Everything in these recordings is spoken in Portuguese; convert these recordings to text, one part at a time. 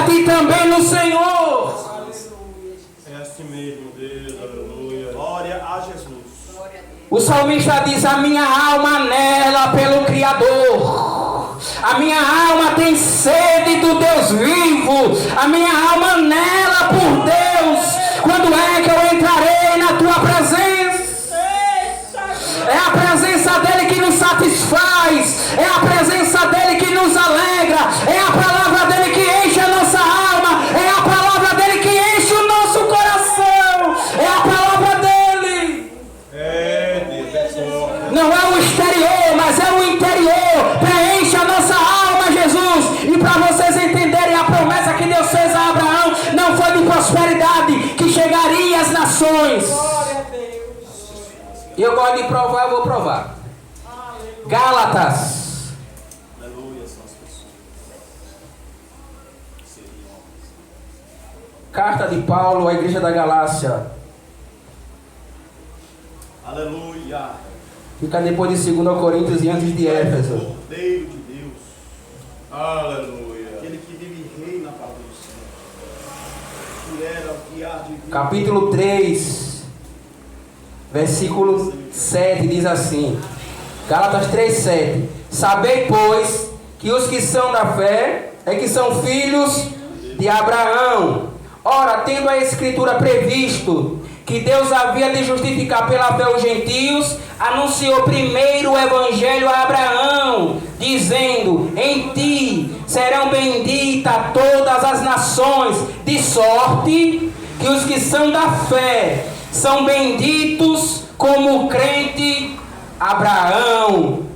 a ti também no Senhor. É assim mesmo, Deus, aleluia. Glória a Jesus. O salmista diz: a minha alma anela pelo Criador. A minha alma tem sede do Deus vivo. A minha alma anela por Deus. Quando é que eu entrarei na tua presença? É a presença dele que nos satisfaz. É a presença dele que nos alegra. É a palavra dele que enche a nossa alma. É a palavra dele que enche o nosso coração. É a palavra dele. Não é o exterior, mas é o interior. Preenche a nossa alma, Jesus. E para vocês entenderem, a promessa que Deus fez a Abraão não foi de prosperidade, que chegaria às nações. E eu gosto de provar, eu vou provar. Gálatas. Aleluia, são as pessoas. Carta de Paulo à igreja da Galácia. Aleluia. Fica depois de 2 Coríntios e antes de Éfeso. Cordeiro de Deus. Aleluia. Aquele que vive e reina para o Senhor. Que era o que há de vir. Capítulo 3, versículo 7 diz assim. Gálatas 3:7. Sabei, pois, que os que são da fé é que são filhos de Abraão. Ora, tendo a Escritura previsto que Deus havia de justificar pela fé os gentios, anunciou primeiro o Evangelho a Abraão, dizendo: em ti serão benditas todas as nações, de sorte que os que são da fé são benditos como o crente Abraão.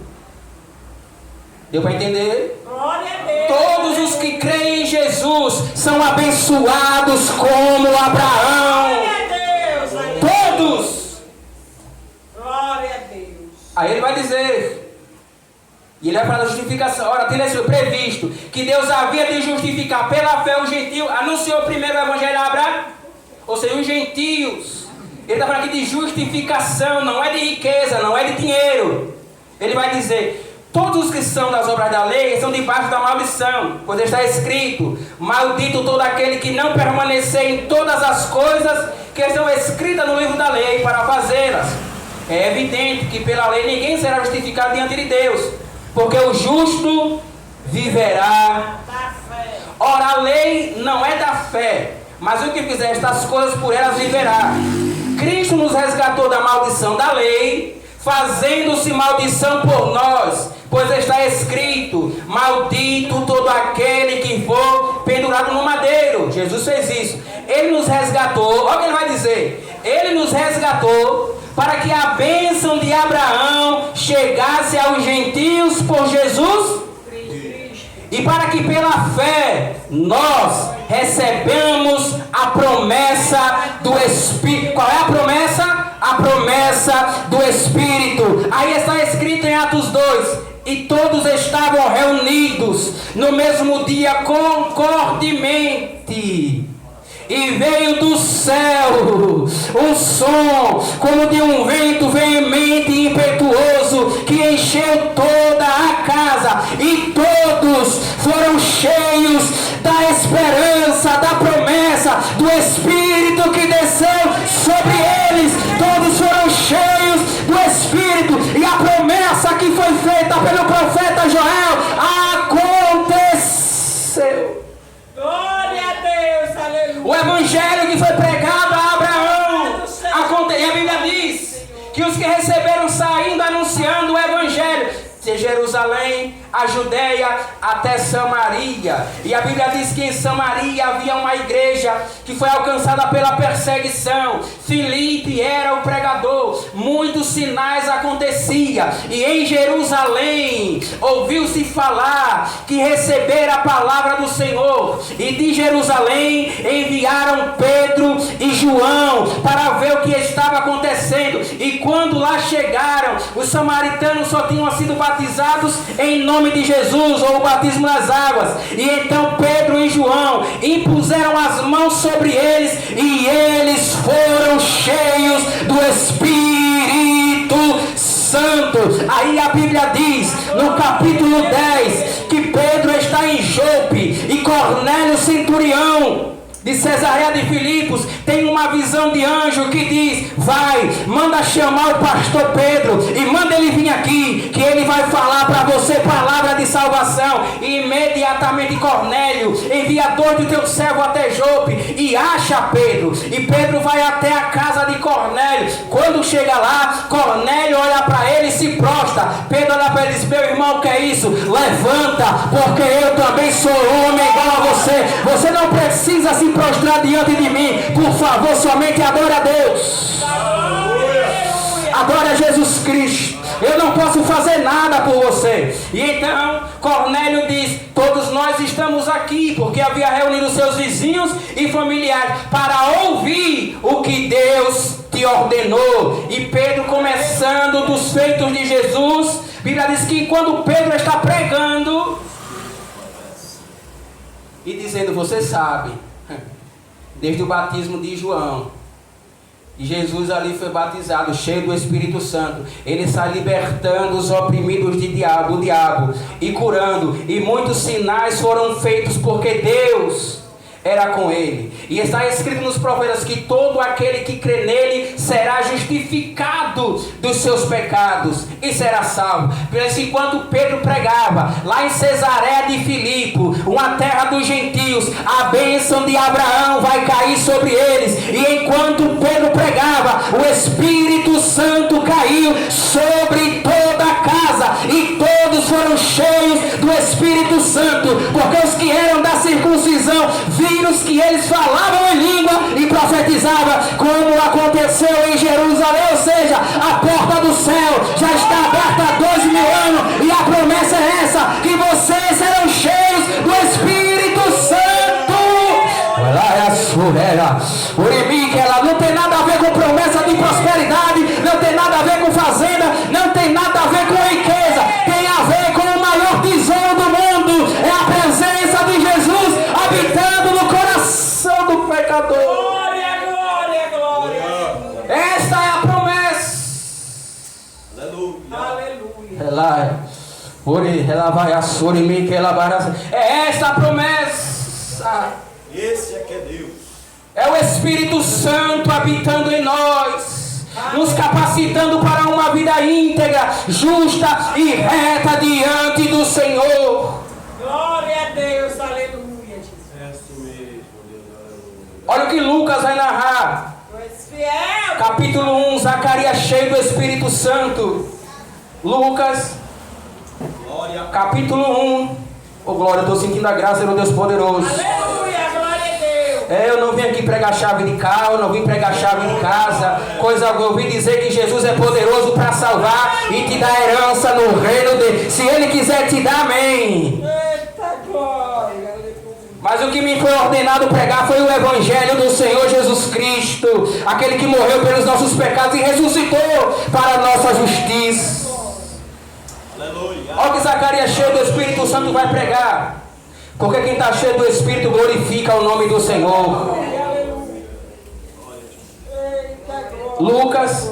Deu para entender? Glória a Deus. Todos os que creem em Jesus são abençoados como Abraão. Glória a Deus. Todos. Glória a Deus. Aí ele vai dizer, e ele vai falar da justificação. Ora, tendo sido previsto que Deus havia de justificar pela fé os gentios, anunciou primeiro o Evangelho a Abraão, ou seja, os gentios. Ele está falando aqui de justificação, não é de riqueza, não é de dinheiro. Ele vai dizer: todos os que são das obras da lei estão debaixo da maldição, pois está escrito: maldito todo aquele que não permanecer em todas as coisas que estão escritas no livro da lei para fazê-las. É evidente que pela lei ninguém será justificado diante de Deus, porque o justo viverá. Ora, a lei não é da fé, mas o que fizer estas coisas por elas viverá. Cristo nos resgatou da maldição da lei, fazendo-se maldição por nós, pois está escrito: maldito todo aquele que for pendurado no madeiro. Jesus fez isso. Ele nos resgatou. Olha o que ele vai dizer. Ele nos resgatou para que a bênção de Abraão chegasse aos gentios por Jesus, e para que pela fé nós recebamos a promessa do Espírito. Qual é a promessa? A promessa do Espírito. Aí está escrito em Atos 2: e todos estavam reunidos no mesmo dia concordemente. E veio do céu um som como de um vento veemente e impetuoso, que encheu toda a casa, e todos foram cheios da esperança, da promessa do Espírito que desceu sobre eles. Todos foram cheios do Espírito, e a promessa que foi feita pelo profeta Joel aconteceu. Glória a Deus, aleluia. O evangelho que foi pregado a Abraão, e a Bíblia diz que os que receberam saindo anunciando o evangelho, de Jerusalém, a Judeia, até Samaria. E a Bíblia diz que em Samaria havia uma igreja que foi alcançada pela perseguição. Filipe era o pregador, muitos sinais aconteciam, e em Jerusalém ouviu-se falar que receberam a palavra do Senhor, e de Jerusalém enviaram Pedro e João para ver o que estava acontecendo. E quando lá chegaram, os samaritanos só tinham sido batizados em nome de Jesus, ou o batismo nas águas. E então Pedro e João impuseram as mãos sobre eles, e eles foram cheios do Espírito Santo. Aí a Bíblia diz no capítulo 10 que Pedro está em Jope, e Cornélio, centurião, centurião de Cesareia de Filipos tem uma visão de anjo que diz: vai, manda chamar o pastor Pedro e manda ele vir aqui, que ele vai falar para você palavra de salvação. E imediatamente Cornélio envia 2 de teu servo até Jope e acha Pedro, e Pedro vai até a casa de Cornélio. Quando chega lá, Cornélio olha para ele e se prostra. Pedro olha para ele e diz: meu irmão, o que é isso? Levanta, porque eu também sou homem igual a você. Você não precisa se prostrar diante de mim, por favor, somente adore a Deus, adore a Jesus Cristo. Eu não posso fazer nada por você. E então Cornélio diz: todos nós estamos aqui, porque havia reunido seus vizinhos e familiares para ouvir o que Deus te ordenou. E Pedro, começando dos feitos de Jesus, a Bíblia diz que quando Pedro está pregando e dizendo: você sabe, desde o batismo de João, e Jesus ali foi batizado, cheio do Espírito Santo, ele sai libertando os oprimidos do diabo, e curando, e muitos sinais foram feitos porque Deus era com ele. E está escrito nos profetas que todo aquele que crê nele será justificado dos seus pecados e será salvo. Por isso, enquanto Pedro pregava lá em Cesareia de Filipe, uma terra dos gentios, a bênção de Abraão vai cair sobre eles. E enquanto Pedro pregava, o Espírito Santo caiu sobre toda a casa, e todos foram cheios do Espírito Santo, porque os que eram da circuncisão viram que eles falavam em língua e profetizavam, como aconteceu em Jerusalém. Ou seja, a porta do céu já está aberta há 2000 anos, e a promessa é essa: que vocês serão cheios do Espírito Santo. Ela não tem nada a ver com promessa de prosperidade, não tem nada a ver com fazenda, não tem nada a ver com riqueza, tem a ver com o maior tesouro do mundo. É a presença de Jesus habitando no coração do pecador. Glória, glória, glória. Esta é a promessa. Aleluia. É esta a promessa. Esse é que é Deus. É o Espírito Santo habitando em nós, nos capacitando para uma vida íntegra, justa e reta diante do Senhor. Glória a Deus, aleluia. É isso mesmo, Deus, aleluia. Olha o que Lucas vai narrar. Tu és fiel. Capítulo 1, Zacarias cheio do Espírito Santo. Lucas, Glória. capítulo 1. Oh glória, eu estou sentindo a graça do Deus poderoso. Aleluia, glória a Deus. Eu não vim aqui pregar chave de carro, eu não vim pregar chave de casa. Eu vim dizer que Jesus é poderoso para salvar e te dar herança no reino dele. Se ele quiser te dar, amém. Eita glória, aleluia. Mas o que me foi ordenado pregar foi o Evangelho do Senhor Jesus Cristo, aquele que morreu pelos nossos pecados e ressuscitou para a nossa justiça. Aleluia. Olha o que Zacarias cheio do Espírito Santo vai pregar. Porque quem está cheio do Espírito glorifica o nome do Senhor. Lucas,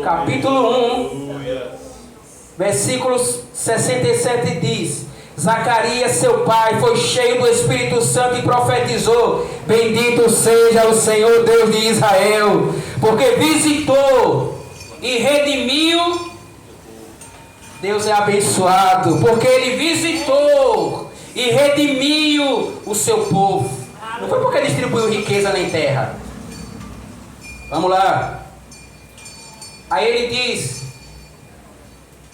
capítulo 1, versículos 67 diz: Zacarias, seu pai, foi cheio do Espírito Santo e profetizou: bendito seja o Senhor Deus de Israel, porque visitou e redimiu. Deus é abençoado, porque ele visitou e redimiu o seu povo. Não foi porque distribuiu riqueza nem terra. Vamos lá. Aí ele diz: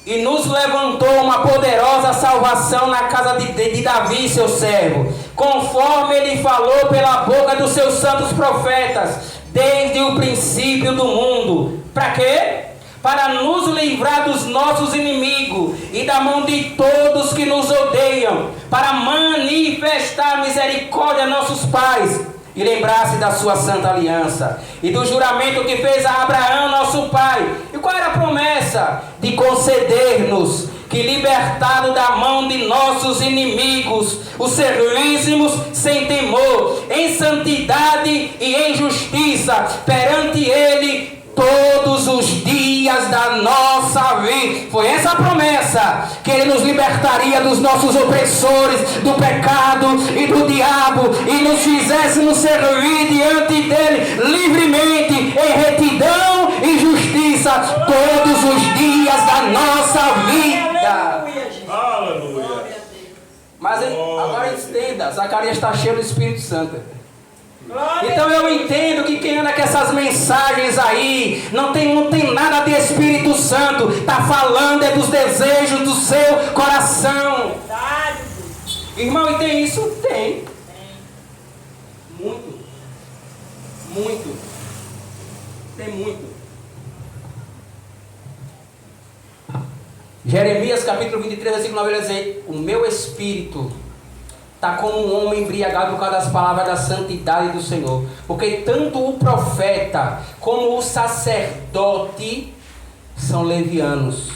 e nos levantou uma poderosa salvação na casa de Davi, seu servo, conforme ele falou pela boca dos seus santos profetas, desde o princípio do mundo. Para quê? Para nos livrar dos nossos inimigos e da mão de todos que nos odeiam, para manifestar misericórdia a nossos pais e lembrar-se da sua santa aliança e do juramento que fez a Abraão, nosso pai. E qual era a promessa? De conceder-nos que, libertado da mão de nossos inimigos, os servíssemos sem temor, em santidade e em justiça perante ele todos os dias da nossa vida. Foi essa a promessa, que ele nos libertaria dos nossos opressores, do pecado e do diabo, e nos fizéssemos servir diante dele livremente, em retidão e justiça, todos os dias da nossa vida. Aleluia, Jesus. Aleluia. Mas agora entenda, Zacarias está cheio do Espírito Santo. Glória Então a eu Deus. entendo que quem anda com essas mensagens aí não tem nada de Espírito Santo, está falando é dos desejos do seu coração. Verdade, Deus. Irmão, e tem isso? Tem. Muito. Muito. Tem muito. Jeremias capítulo 23, versículo 9, ele diz assim: o meu espírito está como um homem embriagado por causa das palavras da santidade do Senhor. Porque tanto o profeta como o sacerdote são levianos.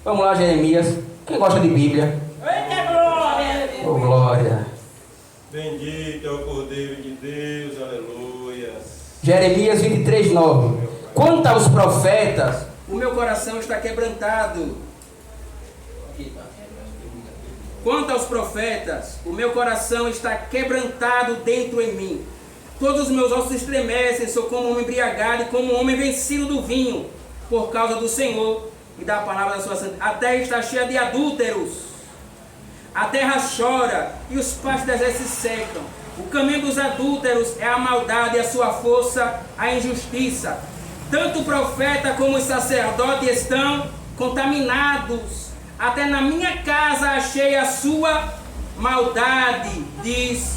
Vamos lá, Jeremias. Quem gosta de Bíblia? Eita glória. Oh, glória. Bendito é o Cordeiro de Deus, aleluia. Jeremias 23, 9. Quanto aos profetas, o meu coração está quebrantado. Quanto aos profetas, o meu coração está quebrantado dentro em mim. Todos os meus ossos estremecem, sou como um homem embriagado e como um homem vencido do vinho, por causa do Senhor e da palavra da sua santidade. A terra está cheia de adúlteros. A terra chora e os pastos desertos se secam. O caminho dos adúlteros é a maldade e a sua força a injustiça. Tanto o profeta como os sacerdotes estão contaminados. Até na minha casa achei a sua maldade, diz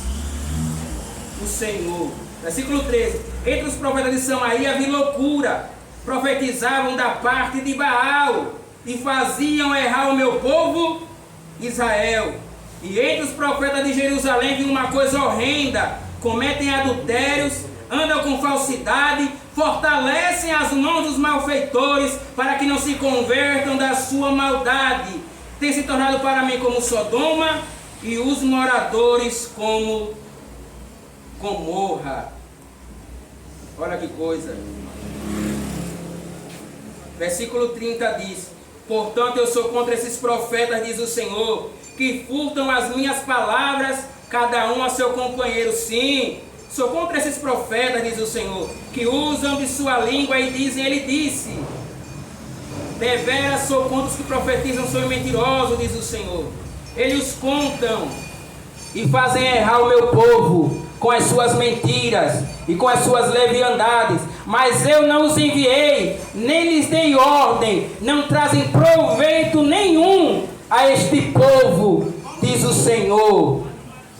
o Senhor. Versículo 13. Entre os profetas de Samaria vi loucura. Profetizavam da parte de Baal e faziam errar o meu povo Israel. E entre os profetas de Jerusalém vi uma coisa horrenda: cometem adultérios, andam com falsidade, fortalecem as mãos dos malfeitores para que não se convertam da sua maldade. Tem se tornado para mim como Sodoma e os moradores como Gomorra. Olha que coisa. Versículo 30 diz: portanto eu sou contra esses profetas, diz o Senhor, que furtam as minhas palavras, cada um a seu companheiro. Sim, sou contra esses profetas, diz o Senhor, que usam de sua língua e dizem, ele disse. Deveras sou contra os que profetizam, sou mentiroso, diz o Senhor. Eles contam e fazem errar o meu povo com as suas mentiras e com as suas leviandades. Mas eu não os enviei, nem lhes dei ordem, não trazem proveito nenhum a este povo, diz o Senhor.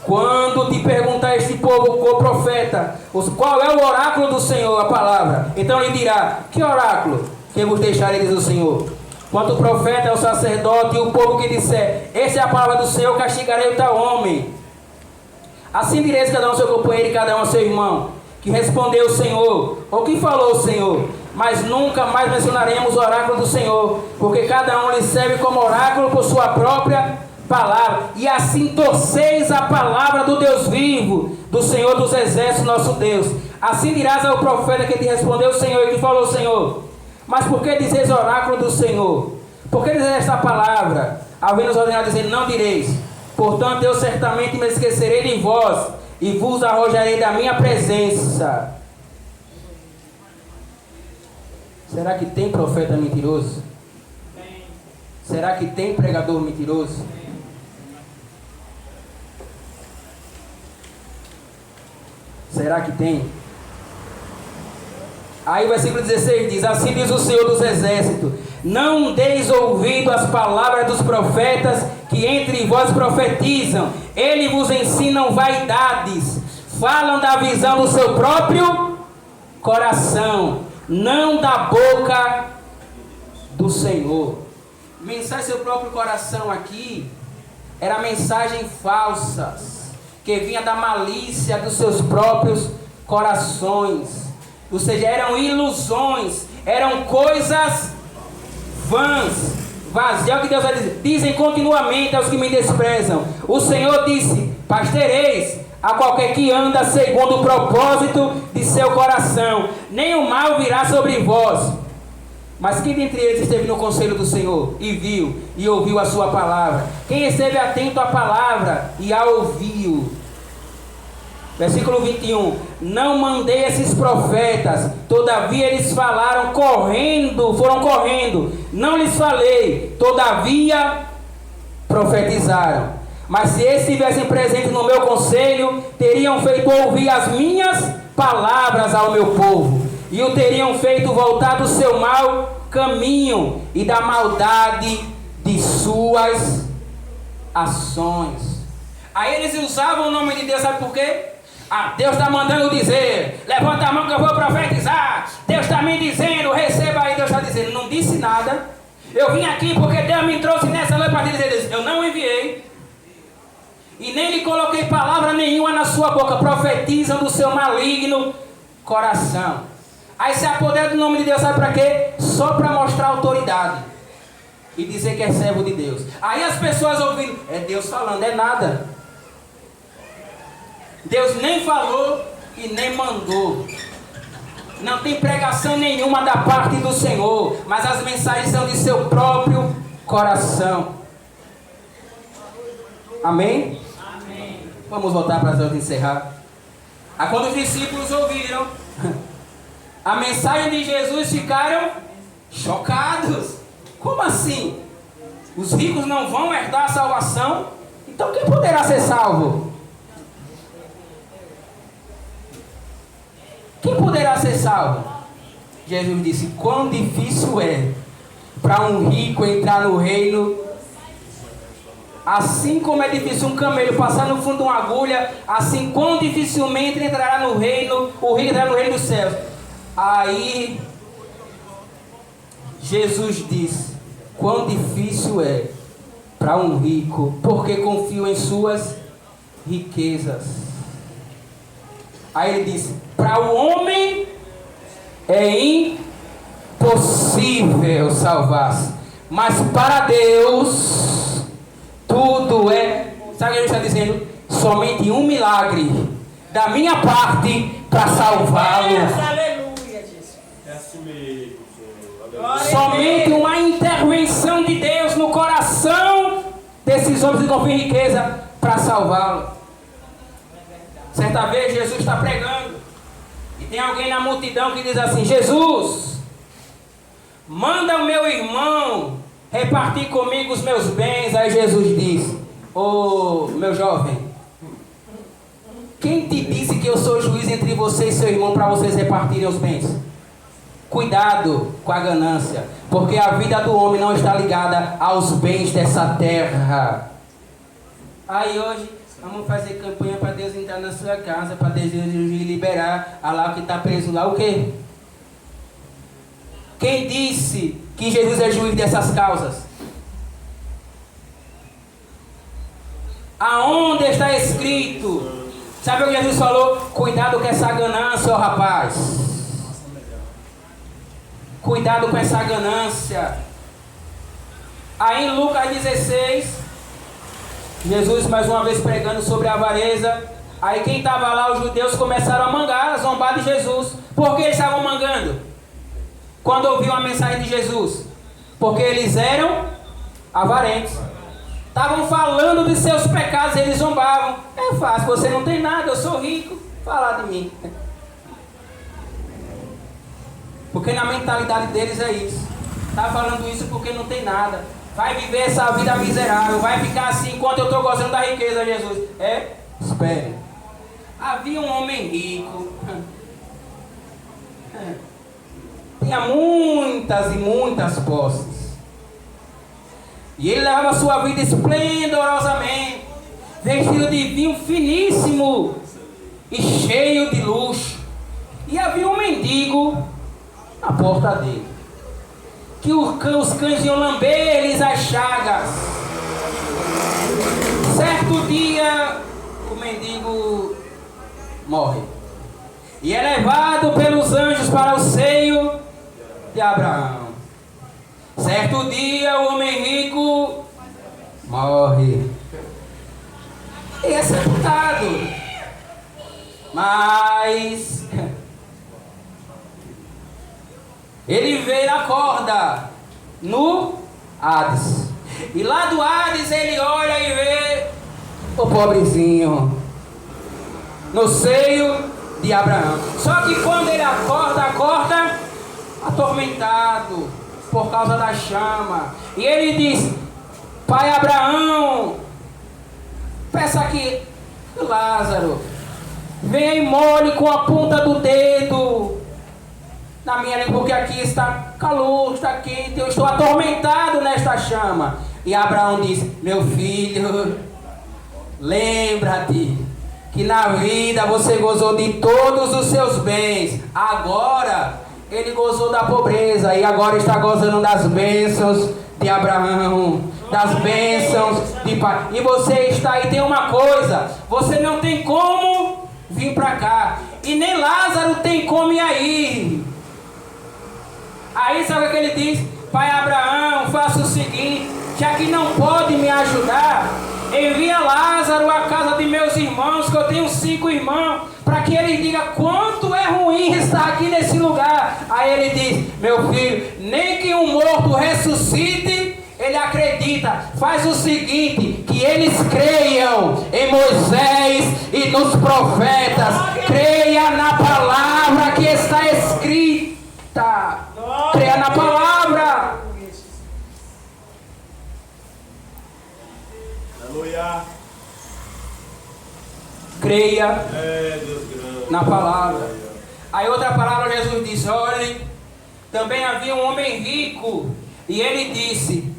Quando te perguntar este povo, o profeta, qual é o oráculo do Senhor, a palavra, então ele dirá: que oráculo que vos deixarei, diz o Senhor. Quanto o profeta é o sacerdote e o povo que disser, essa é a palavra do Senhor, castigarei o tal homem. Assim direis cada um ao seu companheiro e cada um ao seu irmão, que respondeu o Senhor, ou que falou o Senhor. Mas nunca mais mencionaremos o oráculo do Senhor, porque cada um lhe serve como oráculo por sua própria palavra. E assim torceis a palavra do Deus vivo, do Senhor dos exércitos, nosso Deus. Assim dirás ao profeta que te respondeu o Senhor e que falou o Senhor: mas por que dizeis oráculo do Senhor? Por que dizeis esta palavra? Havendo nos ordenado dizer, não direis. Portanto eu certamente me esquecerei de vós e vos arrojarei da minha presença. Será que tem profeta mentiroso? Será que tem pregador mentiroso? Será que tem? Aí o versículo 16 diz: assim diz o Senhor dos exércitos, não deis ouvido às palavras dos profetas que entre vós profetizam. Eles vos ensinam vaidades, falam da visão do seu próprio coração, não da boca do Senhor. Mensagem do seu próprio coração aqui era mensagem falsas, que vinha da malícia dos seus próprios corações. Ou seja, eram ilusões, eram coisas vãs, vazias. É o que Deus vai dizer. Dizem continuamente aos que me desprezam. O Senhor disse: pastoreis a qualquer que anda segundo o propósito de seu coração. Nenhum mal virá sobre vós. Mas quem dentre eles esteve no conselho do Senhor e viu e ouviu a sua palavra? Quem esteve atento à palavra e a ouviu? Versículo 21. Não mandei esses profetas, todavia eles falaram foram correndo. Não lhes falei, todavia profetizaram. Mas se eles estivessem presentes no meu conselho, teriam feito ouvir as minhas palavras ao meu povo, e o teriam feito voltar do seu mau caminho e da maldade de suas ações. Aí eles usavam o nome de Deus, sabe por quê? Deus está mandando dizer, levanta a mão que eu vou profetizar. Deus está me dizendo, receba aí. Deus está dizendo, não disse nada. Eu vim aqui porque Deus me trouxe nessa noite para dizer, eu não enviei. E nem lhe coloquei palavra nenhuma na sua boca. Profetizam do seu maligno coração. Aí se apodera do nome de Deus, sabe para quê? Só para mostrar autoridade. E dizer que é servo de Deus. Aí as pessoas ouvindo, é Deus falando, é nada. Deus nem falou e nem mandou. Não tem pregação nenhuma da parte do Senhor, mas as mensagens são de seu próprio coração. Amém? Amém. Vamos voltar para nós encerrar. Aí quando os discípulos ouviram a mensagem de Jesus, ficaram chocados. Como assim? Os ricos não vão herdar a salvação? Então quem poderá ser salvo? Quem poderá ser salvo? Jesus disse, quão difícil é para um rico entrar no reino. Assim como é difícil um camelo passar no fundo de uma agulha, assim quão dificilmente entrará no reino, o rico entrará no reino dos céus. Aí Jesus disse, quão difícil é para um rico, porque confia em suas riquezas. Aí ele disse, para o homem é impossível salvar-se, mas para Deus tudo é. Sabe o que ele está dizendo? Somente um milagre da minha parte para salvá-lo. Aleluia, Jesus. É assim mesmo, Senhor. Aleluia. Somente uma intervenção de Deus no coração desses homens que confiam em riqueza para salvá-lo. Certa vez Jesus está pregando e tem alguém na multidão que diz assim, Jesus, manda o meu irmão repartir comigo os meus bens. Aí Jesus diz, ô meu jovem, quem te disse que eu sou juiz entre você e seu irmão para vocês repartirem os bens? Cuidado com a ganância, porque a vida do homem não está ligada aos bens dessa terra. Aí hoje vamos fazer campanha para Deus entrar na sua casa, para Deus liberar a lá que está preso lá. O quê? Quem disse que Jesus é juiz dessas causas? Aonde está escrito? Sabe o que Jesus falou? Cuidado com essa ganância, ó rapaz. Cuidado com essa ganância. Aí em Lucas 16... Jesus mais uma vez pregando sobre a avareza. Aí quem estava lá, os judeus, começaram a mangar, a zombar de Jesus. Por que eles estavam mangando? Quando ouviam a mensagem de Jesus? Porque eles eram avarentos. Estavam falando de seus pecados, eles zombavam. É fácil, você não tem nada, eu sou rico. Falar de mim. Porque na mentalidade deles é isso. Está falando isso porque não tem nada. Vai viver essa vida miserável, vai ficar assim enquanto eu estou gozando da riqueza, Jesus. Espere. Havia um homem rico. Tinha muitas e muitas posses. E ele levava sua vida esplendorosamente, vestido de vinho finíssimo e cheio de luxo. E havia um mendigo na porta dele, que os cães iam lamber-lhes as chagas. Certo dia, o mendigo morre e é levado pelos anjos para o seio de Abraão. Certo dia, o homem rico morre e é sepultado. Mas ele veio a corda no Hades. E lá do Hades ele olha e vê o pobrezinho no seio de Abraão. Só que quando ele acorda atormentado por causa da chama. E ele diz: pai Abraão, peça que Lázaro venha e molhe com a ponta do dedo na minha língua, porque aqui está calor, está quente, eu estou atormentado nesta chama. E Abraão diz: meu filho, lembra-te que na vida você gozou de todos os seus bens. Agora ele gozou da pobreza e agora está gozando das bênçãos de Abraão, das bênçãos de pai. E você está aí, tem uma coisa: você não tem como vir para cá, e nem Lázaro tem como ir aí. Aí sabe o que ele diz? Pai Abraão, faça o seguinte: já que não pode me ajudar, envia Lázaro à casa de meus irmãos, que eu tenho 5 irmãos, para que ele diga quanto é ruim estar aqui nesse lugar. Aí ele diz: meu filho, nem que um morto ressuscite, ele acredita. Faz o seguinte: que eles creiam em Moisés e nos profetas, creia na palavra que está escrita, creia na palavra. Aleluia. Creia na palavra. Aí outra palavra, Jesus diz: olhe, também havia um homem rico, e ele disse: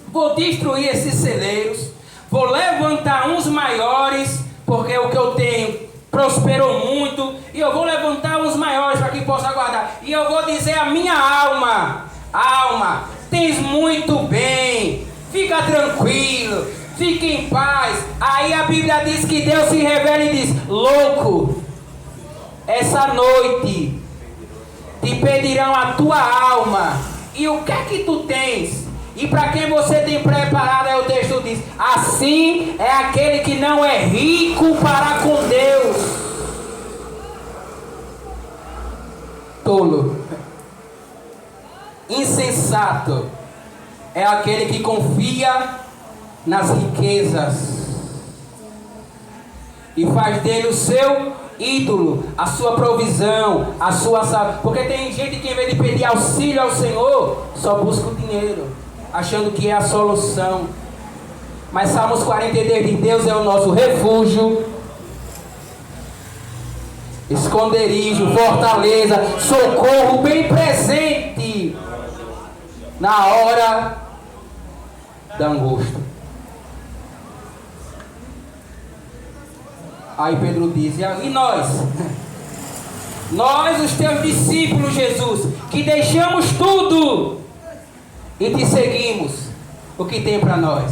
vou destruir esses celeiros, vou levantar uns maiores, porque o que eu tenho prosperou muito, e eu vou levantar uns maiores para que possa guardar. E eu vou dizer à minha alma: alma, tens muito bem, fica tranquilo, fique em paz. Aí a Bíblia diz que Deus se revela e diz: louco, essa noite te pedirão a tua alma, e o que é que tu tens? E para quem você tem preparado, aí o texto diz: assim é aquele que não é rico para com Deus. Tolo, insensato é aquele que confia nas riquezas e faz dele o seu ídolo, a sua provisão, a sua saúde. Porque tem gente que, em vez de pedir auxílio ao Senhor, só busca o dinheiro, achando que é a solução. Mas Salmos 42 diz: Deus é o nosso refúgio, esconderijo, fortaleza, socorro bem presente na hora da angústia. Aí Pedro diz: e nós? Nós, os teus discípulos, Jesus, que deixamos tudo e te seguimos, o que tem para nós?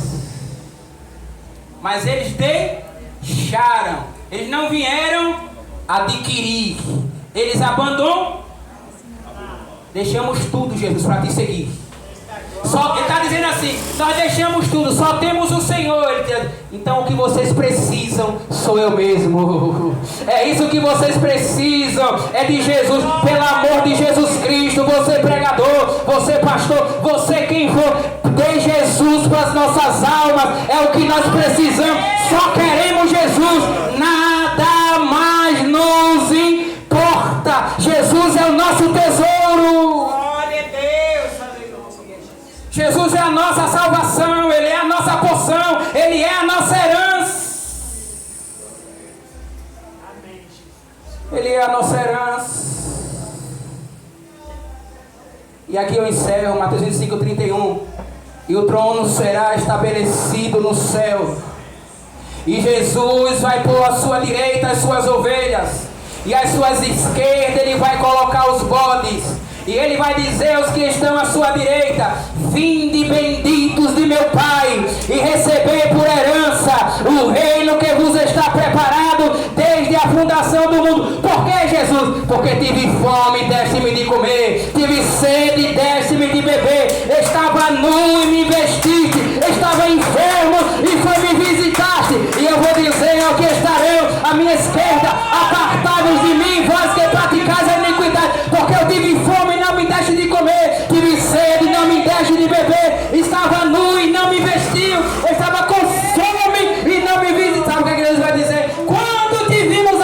Mas eles deixaram, eles não vieram adquirir, eles abandonam. Deixamos tudo, Jesus, para te seguir. Ele está dizendo assim: nós deixamos tudo, só temos o Senhor. Então o que vocês precisam sou eu mesmo. É isso que vocês precisam, é de Jesus. Pelo amor de Jesus Cristo, você pregador, você pastor, você quem for, dê Jesus para as nossas almas. É o que nós precisamos. Só queremos Jesus, nada mais nos importa. Jesus é o nosso tesouro. Jesus é a nossa salvação, Ele é a nossa porção, Ele é a nossa herança. Ele é a nossa herança. E aqui eu encerro, Mateus 25:31. E o trono será estabelecido no céu. E Jesus vai pôr à sua direita as suas ovelhas, e às suas esquerdas Ele vai colocar os bodes. E Ele vai dizer aos que estão à sua direita: vinde benditos de meu Pai, e receber por herança o reino que vos está preparado desde a fundação do mundo. Por que, Jesus? Porque tive fome, deste-me de comer, tive sede, deste-me de beber, estava nu e me vestiste, estava enfermo e foi me visitaste. E eu vou dizer ao que estarão à minha esquerda: apartai-vos de mim, vós que praticais a iniquidade, porque eu tive fome e não me deste de comer, tive sede e não me deste de beber, estava nu e não me vestiu, estava com fome e não me visitava. O que a igreja vai dizer? Quando te vimos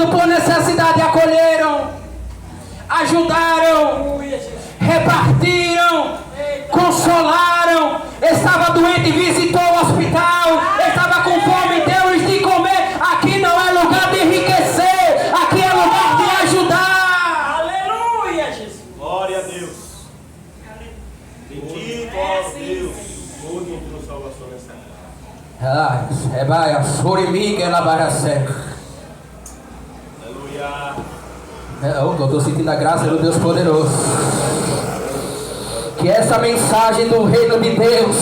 passando por necessidade, acolheram, ajudaram, repartiram, consolaram. Estava doente, visitou o hospital. Estava com fome, deu-lhes de comer. Aqui não é lugar de enriquecer, aqui é lugar de ajudar. Aleluia, Jesus. Glória a Deus. Bendito ó Deus. Hoje em tua salvação nessa Aleluia. Eu estou sentindo a graça do Deus poderoso. Que essa mensagem do reino de Deus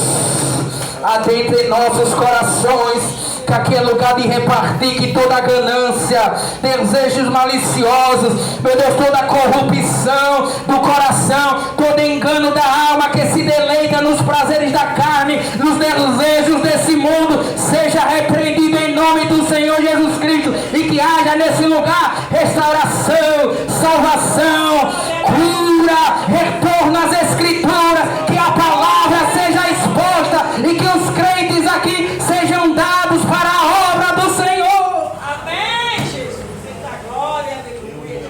adentre em nossos corações. Que aqui é lugar de repartir, que toda ganância, desejos maliciosos, meu Deus, toda corrupção do coração, todo engano da alma que se deleita nos prazeres da carne, nos desejos desse mundo, seja repreendido em nome do Senhor Jesus Cristo, e que haja nesse lugar restauração, salvação, cura, retorno às Escrituras, que a palavra seja exposta e que os crentes aqui sejam dados para a obra do Senhor. Amém, Jesus. Eita glória, aleluia.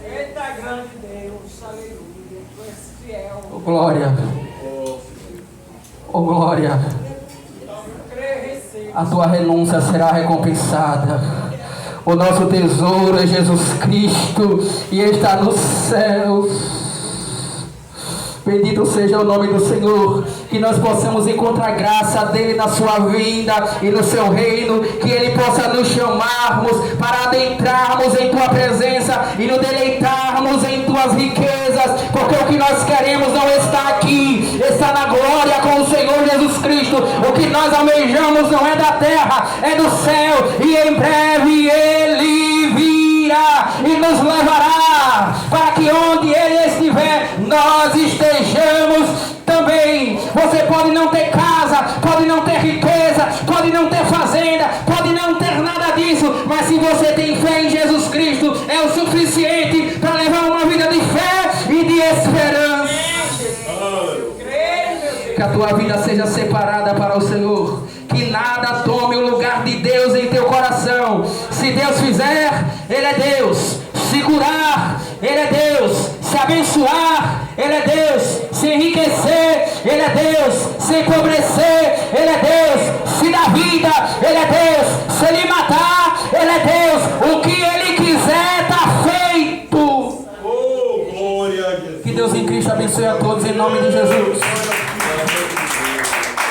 Eita grande Deus, aleluia. Tu és fiel. Oh glória, oh glória. A tua renúncia será recompensada. O nosso tesouro é Jesus Cristo e está nos céus. Bendito seja o nome do Senhor, que nós possamos encontrar graça dele na sua vinda e no seu reino, que ele possa nos chamarmos para adentrarmos em tua presença e nos deleitarmos em tuas riquezas, porque o que nós queremos não está aqui, está na glória com o Senhor Jesus Cristo. O que nós almejamos não é da terra, é do céu, e em breve ele virá e nos levará para que onde ele estiver nós estejamos também. Você pode não ter casa, pode não ter riqueza, pode não ter fazenda, pode não ter nada disso, mas se você tem fé em Jesus Cristo, é o suficiente para levar uma vida de fé e de esperança. Que a tua vida seja separada para o Senhor, que nada tome o lugar de Deus em teu coração. Se Deus fizer, Ele é Deus. Se curar, Ele é Deus. Se abençoar, Ele é Deus. Se enriquecer, Ele é Deus. Se empobrecer, Ele é Deus. Se dar vida, Ele é Deus. Se lhe matar, Ele é Deus. O que Ele quiser está feito. Oh, glória a Deus. Que Deus em Cristo abençoe a todos em nome de Jesus.